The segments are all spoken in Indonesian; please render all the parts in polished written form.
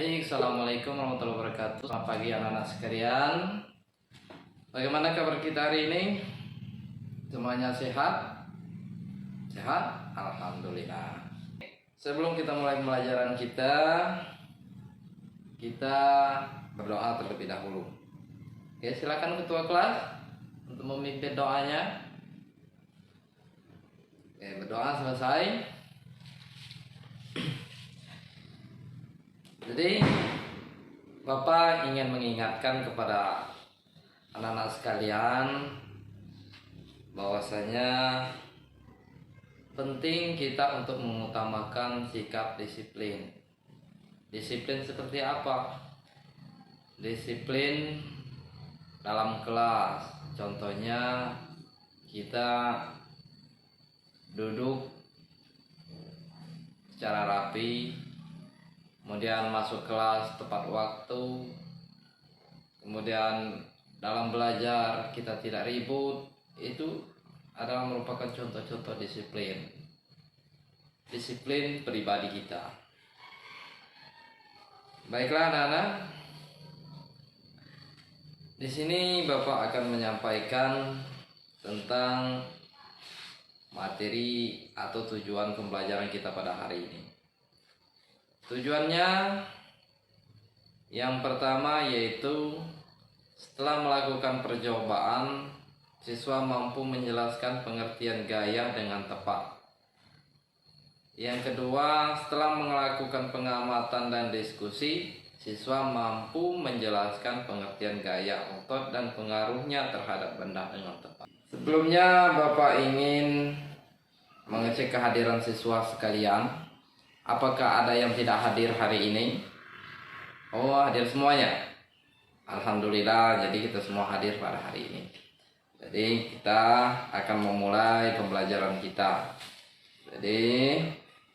Baik, Assalamualaikum warahmatullahi wabarakatuh. Selamat pagi anak-anak sekalian. Bagaimana kabar kita hari ini? Semuanya sehat? Sehat? Alhamdulillah. Sebelum kita mulai pembelajaran kita berdoa terlebih dahulu. Oke, silakan ketua kelas untuk memimpin doanya. Oke, berdoa selesai. Jadi Bapak ingin mengingatkan kepada anak-anak sekalian bahwasanya penting kita untuk mengutamakan sikap disiplin. Disiplin seperti apa? Disiplin dalam kelas. Contohnya kita duduk secara rapi, kemudian masuk kelas tepat waktu, kemudian dalam belajar kita tidak ribut. Itu adalah merupakan contoh-contoh disiplin pribadi kita. Baiklah anak-anak, di sini Bapak akan menyampaikan tentang materi atau tujuan pembelajaran kita pada hari ini. Tujuannya yang pertama yaitu setelah melakukan percobaan, siswa mampu menjelaskan pengertian gaya dengan tepat. Yang kedua, setelah melakukan pengamatan dan diskusi, siswa mampu menjelaskan pengertian gaya otot dan pengaruhnya terhadap benda dengan tepat. Sebelumnya Bapak ingin mengecek kehadiran siswa sekalian. Apakah ada yang tidak hadir hari ini? Oh, hadir semuanya. Alhamdulillah, jadi kita semua hadir pada hari ini. Jadi kita akan memulai pembelajaran kita. Jadi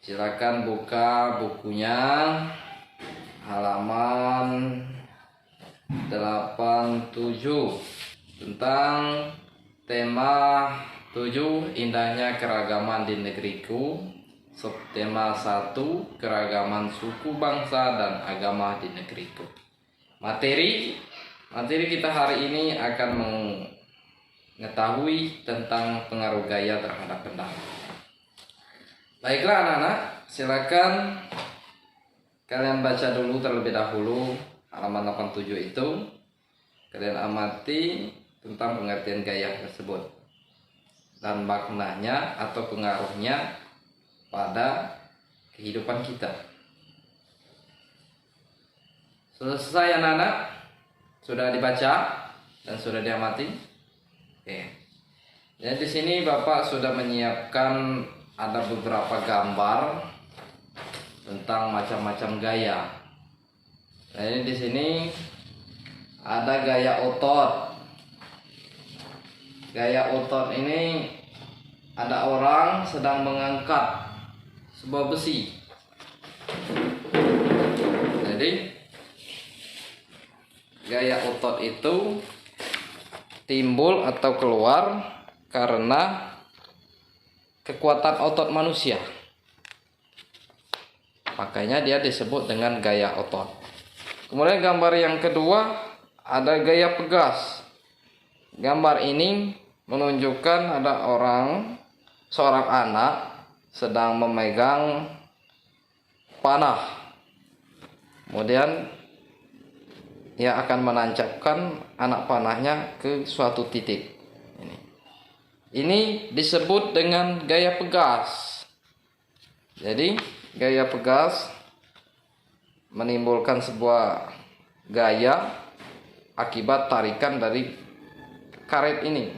silakan buka bukunya halaman 87 tentang tema 7 indahnya keragaman di negeriku. Subtema 1 keragaman suku, bangsa, dan agama di negeriku. Materi kita hari ini akan mengetahui tentang pengaruh gaya terhadap benda. Baiklah anak-anak, silakan kalian baca dulu terlebih dahulu halaman 87 itu. Kalian amati tentang pengertian gaya tersebut dan maknanya atau pengaruhnya pada kehidupan kita. Selesai anak-anak? Sudah dibaca dan sudah diamati? Oke. Jadi di sini Bapak sudah menyiapkan ada beberapa gambar tentang macam-macam gaya. Jadi di sini ada gaya otot. Gaya otot ini ada orang sedang mengangkat sebuah besi. Jadi gaya otot itu timbul atau keluar karena kekuatan otot manusia. Makanya dia disebut dengan gaya otot. Kemudian gambar yang kedua ada gaya pegas. Gambar ini menunjukkan ada seorang anak sedang memegang panah. Kemudian ia akan menancapkan anak panahnya ke suatu titik. Ini disebut dengan gaya pegas. Jadi gaya pegas menimbulkan sebuah gaya akibat tarikan dari karet ini.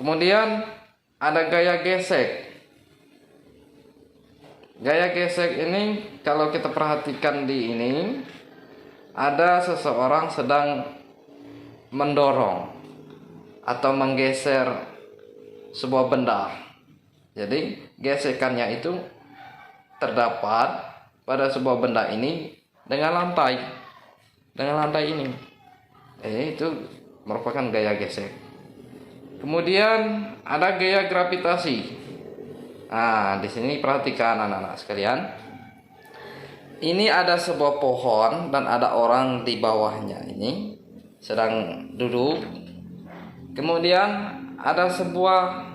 Kemudian ada gaya gesek. Gaya gesek ini kalau kita perhatikan di ini ada seseorang sedang mendorong atau menggeser sebuah benda. Jadi gesekannya itu terdapat pada sebuah benda ini dengan lantai ini. Itu merupakan gaya gesek. Kemudian ada gaya gravitasi. Nah, di sini perhatikan anak-anak sekalian. ini ada sebuah pohon dan ada orang di bawahnya ini sedang duduk. Kemudian ada sebuah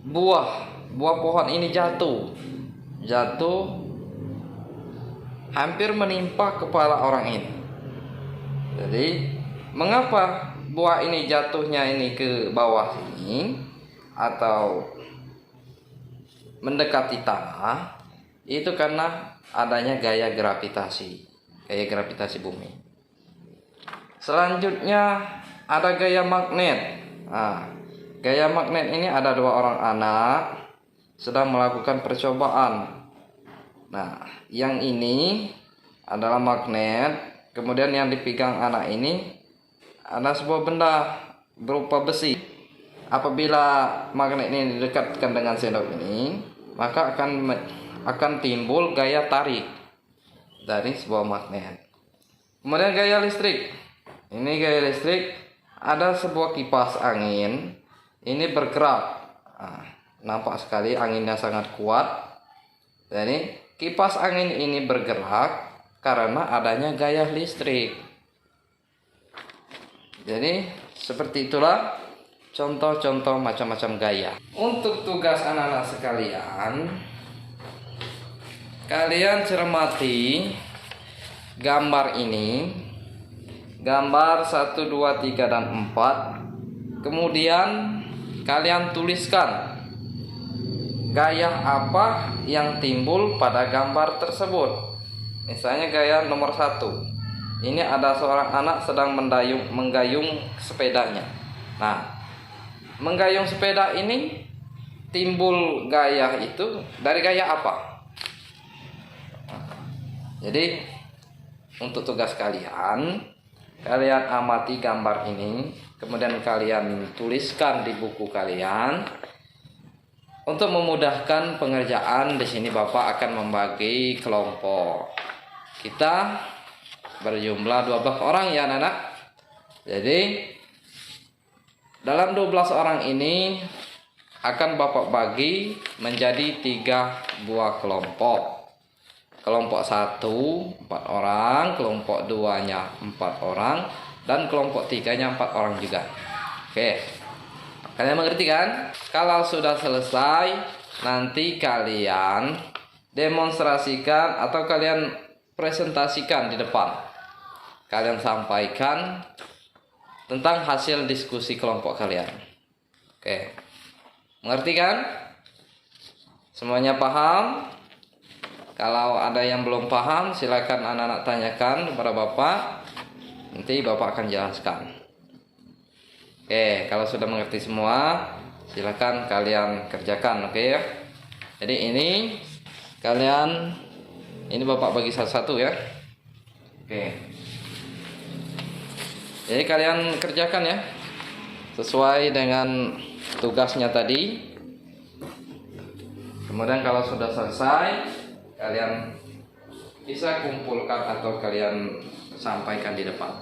buah pohon ini jatuh hampir menimpa kepala orang ini. Jadi mengapa buah ini jatuhnya ini ke bawah ini atau mendekati tanah? Itu karena adanya gaya gravitasi bumi. Selanjutnya ada gaya magnet. Nah, gaya magnet ini ada dua orang anak sedang melakukan percobaan. Nah, yang ini adalah magnet, kemudian yang dipegang anak ini ada sebuah benda berupa besi. Apabila magnet ini didekatkan dengan sendok ini, maka akan timbul gaya tarik dari sebuah magnet. Kemudian gaya listrik. Ini gaya listrik, ada sebuah kipas angin ini bergerak. Nah, nampak sekali anginnya sangat kuat. Jadi kipas angin ini bergerak karena adanya gaya listrik. Jadi seperti itulah contoh-contoh macam-macam gaya. Untuk tugas anak-anak sekalian, kalian cermati gambar ini. Gambar 1, 2, 3, dan 4. Kemudian kalian tuliskan gaya apa yang timbul pada gambar tersebut. Misalnya gaya nomor 1. Ini ada seorang anak sedang menggayung sepedanya. Nah, menggayung sepeda ini timbul gaya itu dari gaya apa? Jadi untuk tugas kalian amati gambar ini, kemudian kalian tuliskan di buku kalian. Untuk memudahkan pengerjaan, di sini Bapak akan membagi kelompok. Kita berjumlah 12 orang ya anak-anak. Jadi dalam 12 orang ini akan Bapak bagi menjadi 3 buah kelompok. Kelompok 1 4 orang, kelompok 2-nya 4 orang, dan kelompok 3-nya 4 orang juga. Oke. Kalian mengerti kan? Kalau sudah selesai, nanti kalian demonstrasikan atau kalian presentasikan di depan. Kalian sampaikan tentang hasil diskusi kelompok kalian. Oke. Mengerti kan? Semuanya paham? Kalau ada yang belum paham, silakan anak-anak tanyakan kepada Bapak. Nanti Bapak akan jelaskan. Oke, kalau sudah mengerti semua, silakan kalian kerjakan, oke ya. Jadi ini Bapak bagi satu-satu ya. Oke. Jadi kalian kerjakan ya, sesuai dengan tugasnya tadi. Kemudian kalau sudah selesai, kalian bisa kumpulkan atau kalian sampaikan di depan.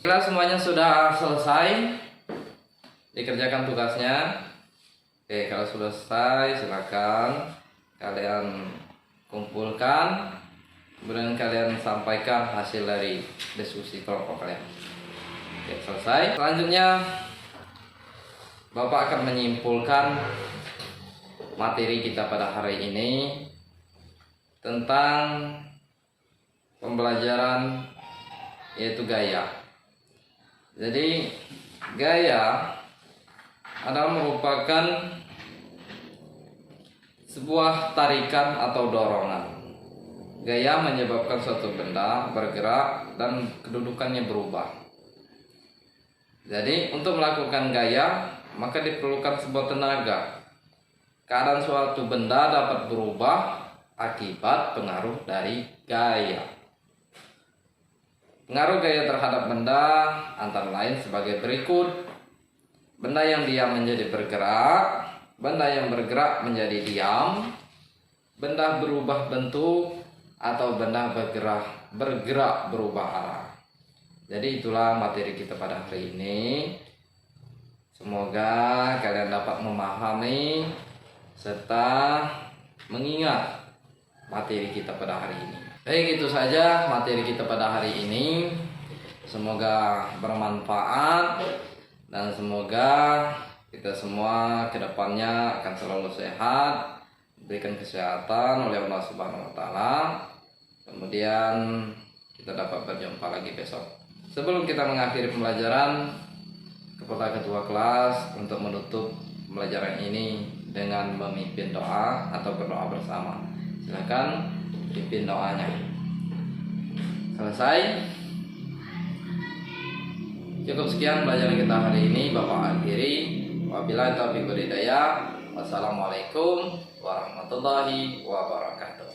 Bila semuanya sudah selesai, dikerjakan tugasnya. Oke, kalau sudah selesai, silakan kalian kumpulkan, kemudian kalian sampaikan hasil dari diskusi kelompok kalian. Oke, selesai. Selanjutnya Bapak akan menyimpulkan materi kita pada hari ini tentang pembelajaran yaitu gaya. Jadi gaya adalah merupakan sebuah tarikan atau dorongan. Gaya menyebabkan suatu benda bergerak dan kedudukannya berubah. Jadi untuk melakukan gaya maka diperlukan sebuah tenaga. Keadaan suatu benda dapat berubah akibat pengaruh dari gaya. Pengaruh gaya terhadap benda antara lain sebagai berikut. Benda yang diam menjadi bergerak, benda yang bergerak menjadi diam, benda berubah bentuk, atau benda bergerak berubah arah. Jadi itulah materi kita pada hari ini. Semoga kalian dapat memahami serta mengingat materi kita pada hari ini. Baik, itu saja materi kita pada hari ini. Semoga bermanfaat dan semoga kita semua kedepannya akan selalu sehat, diberikan kesehatan oleh Allah Subhanahu wa Ta'ala. Kemudian kita dapat berjumpa lagi besok. Sebelum kita mengakhiri pembelajaran, kepada ketua kelas untuk menutup pembelajaran ini dengan memimpin doa atau berdoa bersama. Silakan pimpin doanya. Selesai. Cukup sekian pelajaran kita hari ini. Bapak akhiri. Wabillahi taufiq wal hidayah. Wassalamualaikum warahmatullahi wabarakatuh.